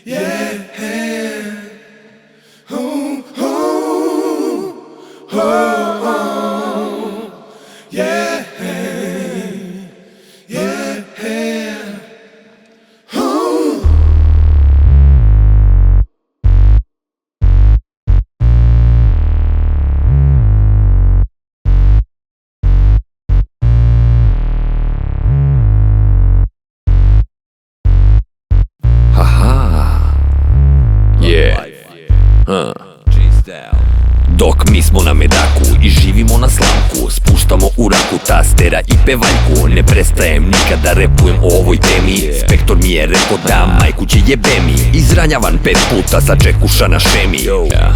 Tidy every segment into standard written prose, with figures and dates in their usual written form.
Yeah, yeah, oh, oh, oh, yeah, yeah, oh. Haha, yeah, Dok mi smo na medaku i živimo na slamku, spuštamo u raku tastera i pevaljku. Ne prestajem nikada repujem o ovoj temi. Spektor mi je rekao da majku će jebe mi. Izranjavan 5 puta sa čekuša na šemi.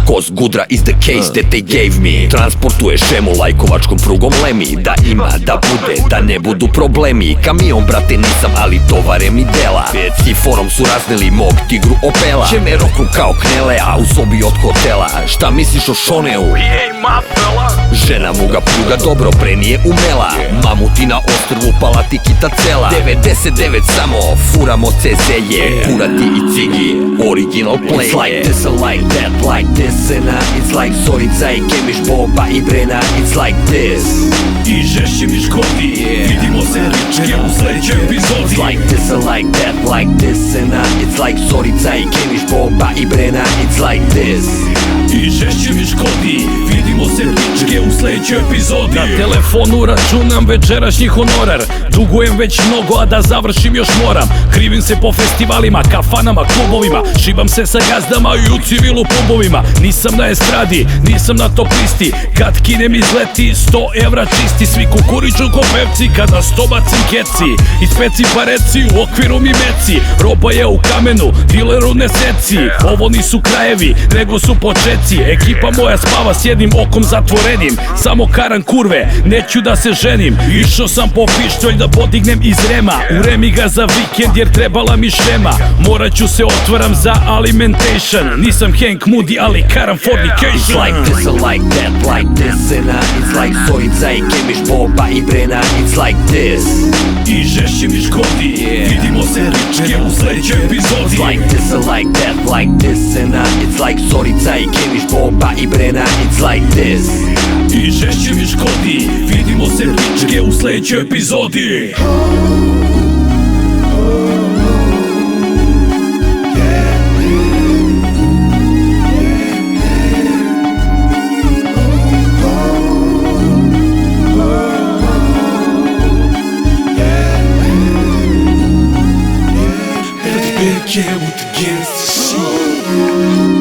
Koz Gudra is the case that they gave me. Transportuje šemu lajkovačkom prugom lemi. Da ima, da bude, da ne budu problemi. Kamion brate nisam, ali tovare mi dela. Siforom su razneli mog tigru Opela. Će me roknu kao knele, a u sobi od hotela. Šta misliš o Šoneu? Žena mu ga pljuga dobro, pre nije umela. Mamuti na ostrvu, palatikita cela. 99 samo, furamo CZ-je. Kurati i cigi, original play. It's like this and like that, like this and it's like Zorica i Kemiš, Boba i Brena. It's like this I žešće mi škodi, vidimo se ričke u sledećoj epizodi. It's like this and like that, like this and it's like Zorica i Kemiš, Boba i Brena. It's like this I žešće mi škodi, vidimo se ričke u sledećoj epizodi. Na telefonu računam večerašnji honorar. Dugujem već mnogo, a da završim još moram. Krivim se po festivalima, kafanama, klubovima. Šibam se sa gazdama i u civilu pubovima. Nisam na estradi, nisam na top listi. Kad kinem izleti, 100 evra čisti. Svi kukuriču ko pevci, kada stobacim keci. Ispeci pa reci, u okviru mi meci. Roba je u kamenu, dileru ne seci. Ovo nisu krajevi, nego su počeci. Ekipa moja spava s jednim okom zatvorenim. Samo karan kurve, neću da se ženim. Išao sam po pištolj da podignem iz rema. U remi ga za vikend jer trebala mi šema. Morat ću se otvaram za alimentation. Nisam Hank Moody, ali karam fornication. It's like this and like that, like this and it's like Zorica i Kemiš, Boba i Brena. It's like this I žešće mi škodi, vidimo se ričke u sledećoj epizodi. It's like this and like that, like this and it's like Zorica i Kemiš, Boba i Brena. It's like this I žešće mi škodi, vidimo se ričke u sledećoj epizodi. Big yeah with the gangsta shit.